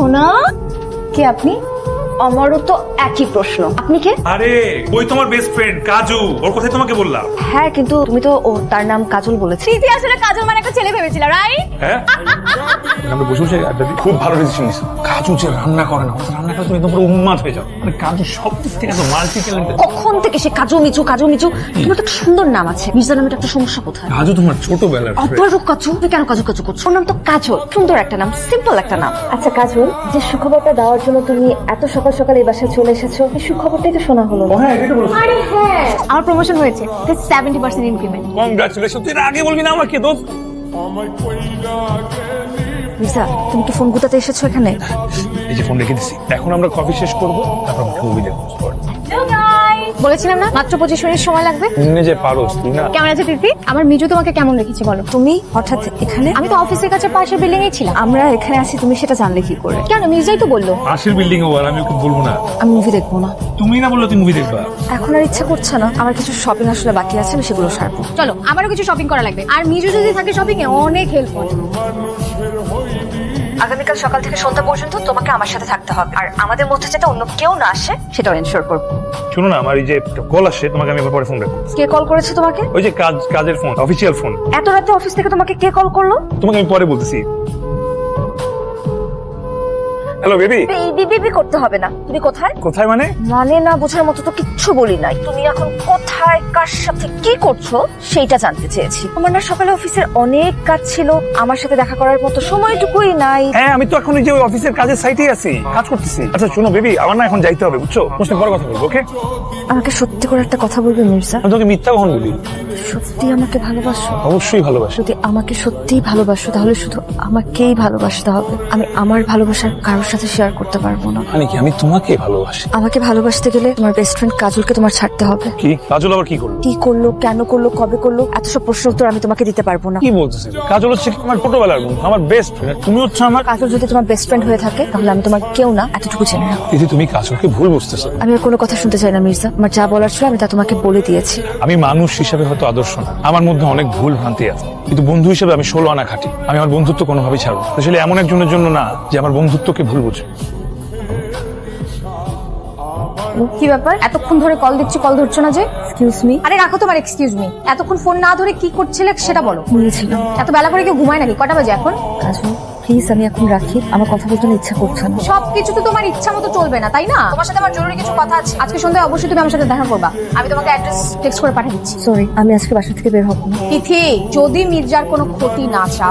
সোনা, কে আপনি? আমারও তো একই প্রশ্ন, আপনি কে? আরে ওই তোমার বেস্ট ফ্রেন্ড কাজু, ওর কথাই তোমাকে বললাম। হ্যাঁ, কিন্তু তুমি তো তার নাম কাজল বলেছি। তুই আসলে কাজল মানে একটা ছেলে ভেবেছিলা, রাইট? হ্যাঁ আমরা বসে বসে আড্ডা দিই। খুব ভালো ডিসিশন নিছো। কাজু যে রান্না করে না, রান্না করে তুমি একদম পুরো উন্মাদ হয়ে যাও। মানে কাজু সব দিক থেকে তো মাল্টি ট্যালেন্টেড। কখন থেকে সে কাজু মিচু তোমার তো একটা সুন্দর নাম আছে। মির্জা নামের একটা সমস্যা কোথায়? কাজু তোমার ছোটবেলার অপরূপ কাজু, তুমি কেন কাজু কাজু করছো? ওর নাম তো কাজল, সুন্দর একটা নাম, সিম্পল একটা নাম। আচ্ছা কাজল, যে সুখবরটা দেওয়ার জন্য তুমি এত সকাল সকাল এই বাসায় চলে এসেছো, এই সুখবরটাই তো শোনা হলো। হ্যাঁ এটা বলো। আরে হ্যাঁ, আমার প্রমোশন হয়েছে, 70% ইনক্রিমেন্ট। কংগ্রাচুলেশন। তুই আগে বলবি না আমাকে দোস্ত? মির্জা, তুমি কি ফোন গুতাতে এসেছো এখানে? এই যে ফোন রেখে দিছি, এখন আমরা কফি শেষ করব, তারপর মুভি দেখব। বলেছিলাম না মাত্র 25 মিনিট সময় লাগবে। তুমি যে পারোস তুই না। কেমন আছে তিথি? আমার মিজু তোমাকে কেমন রেখেছে বলো? তুমি হঠাৎ এখানে? আমি তো অফিসের কাছে পাশের বিল্ডিং এ ছিলাম। আমরা এখানে আছি, তুমি সেটা জানলে কি করে? কেন, মির্জাই তো বললো। পাশের বিল্ডিং ও, আর আমি ওকে বলবো না? আমি মুভি দেখবো না। তুমি না বললে তুই মুভি দেখবা? এখন আর ইচ্ছা করছে না, আমার কিছু শপিং আসলে বাকি আছে, আমি সেগুলো সারবো। চলো, আমারও কিছু শপিং করা লাগবে, আর মিজু যদি থাকে শপিং এ অনেক হেল্প করবে। আগামীকাল সকাল থেকে সন্ধ্যা পর্যন্ত তোমাকে আমার সাথে থাকতে হবে, আর আমাদের মধ্যে যাতে অন্য কেউ না আসে সেটাও এনশিওর করবো। শোনো না, আমার এই যে কল আসছে, তোমাকে আমি পরে ফোন রাখবো। কে কল করেছে তোমাকে? ওই যে কাজের ফোন, অফিসিয়াল ফোন। এত রাতে অফিস থেকে তোমাকে কে কল করলো? তোমাকে আমি পরে বলতেছি। Hello baby. বেবি করতে হবে না। তুমি কোথায়? কোথায় মানে? মানে না বোঝার মতো তো কিচ্ছু বলি নাই। তুমি এখন কোথায়, কার সাথে কি করছো সেইটা জানতে চেয়েছি। আমার না সকালে অফিসের অনেক কাজ ছিল, আমার সাথে দেখা করার মতো সময়টুকুই নাই। হ্যাঁ আমি তো এখন এই যে ওই অফিসের কাজের সাইটেই আছি, কাজ করতেছি। আচ্ছা শোনো বেবি, আমার না এখন যাইতে হবে, বুঝছো? তোমার সাথে পরে কথা বলবো, ওকে? আমাকে সত্যি করে একটা কথা বলবে মির্জা? আমি তোমাকে মিথ্যা কখন বলি? সত্যি আমাকে ভালোবাসো? অবশ্যই ভালোবাসি। যদি আমাকে সত্যিই ভালোবাসো তাহলে শুধু আমাকেই ভালোবাসতে হবে। আমি আমার ভালোবাসার কারোর সাথে শেয়ার করতে পারবো না। মানে কি, আমি তোমাকে ভালোবাসি? আমাকে ভালোবাসতে গেলে তোমার বেস্ট ফ্রেন্ড কাজলকে তোমার ছাড়তে হবে। কি কাজল আবার কি করলো? কি করলো, কেন করলো, কবে করলো, এত সব প্রশ্নের উত্তর আমি তোমাকে দিতে পারবো না। কি বলতেছি? কাজল হচ্ছে আমার ছোটবেলার বন্ধু, আমার বেস্ট ফ্রেন্ড। তুমি হচ্ছে আমার। কাজল যদি তোমার বেস্ট ফ্রেন্ড হয়ে থাকে তাহলে আমি তোমার কেউ না, এতটুকু জেনে নাও। দিদি তুমি কাজলকে ভুল বুঝতেছো। আমি আর কোনো কথা শুনতে চাই না মির্জা, আমার যা বলার ছিল আমি তা তোমাকে বলে দিয়েছি। আমি মানুষ হিসাবে হয়তো আদর্শ না, আমার মধ্যে অনেক ভুল ভ্রান্তি আছে, কিন্তু বন্ধু হিসেবে আমি 16 আনা খাঁটি। আমি আমার বন্ধুত্ব কোনোভাবেই ছাড়বো, আসলে এমন একজনের জন্য না যে আমার বন্ধুত্বকে ভুল বুঝে। কি ব্যাপার, এতক্ষণ ধরে কল দিচ্ছি, কল ধরছো না যে? Excuse me. আরে রাখো তোমার এক্সকিউজ মি। এতক্ষণ ফোন না ধরে কি করছিলে সেটা বলো। বলেছিলাম। এত বেলা করে কেউ ঘুমায় নাকি? কটা বাজে এখন? কাজল প্লিজ, আমি এখন রাখি, আমার কথা বলতে না ইচ্ছা করছে না। সবকিছু তো তোমার ইচ্ছা মতো চলবে না, তাই না? তোমার সাথে আমার জরুরি কিছু কথা আছে। আজকে সন্ধ্যায় অবশ্যই তুমি আমার সাথে দেখা করবা। আমি তোমাকে অ্যাড্রেস টেক্সট করে পাঠিয়ে দিচ্ছি। সরি, আমি আজকে বাসা থেকে বের হবো না। তিথি, যদি মির্জার কোনো ক্ষতি না চাও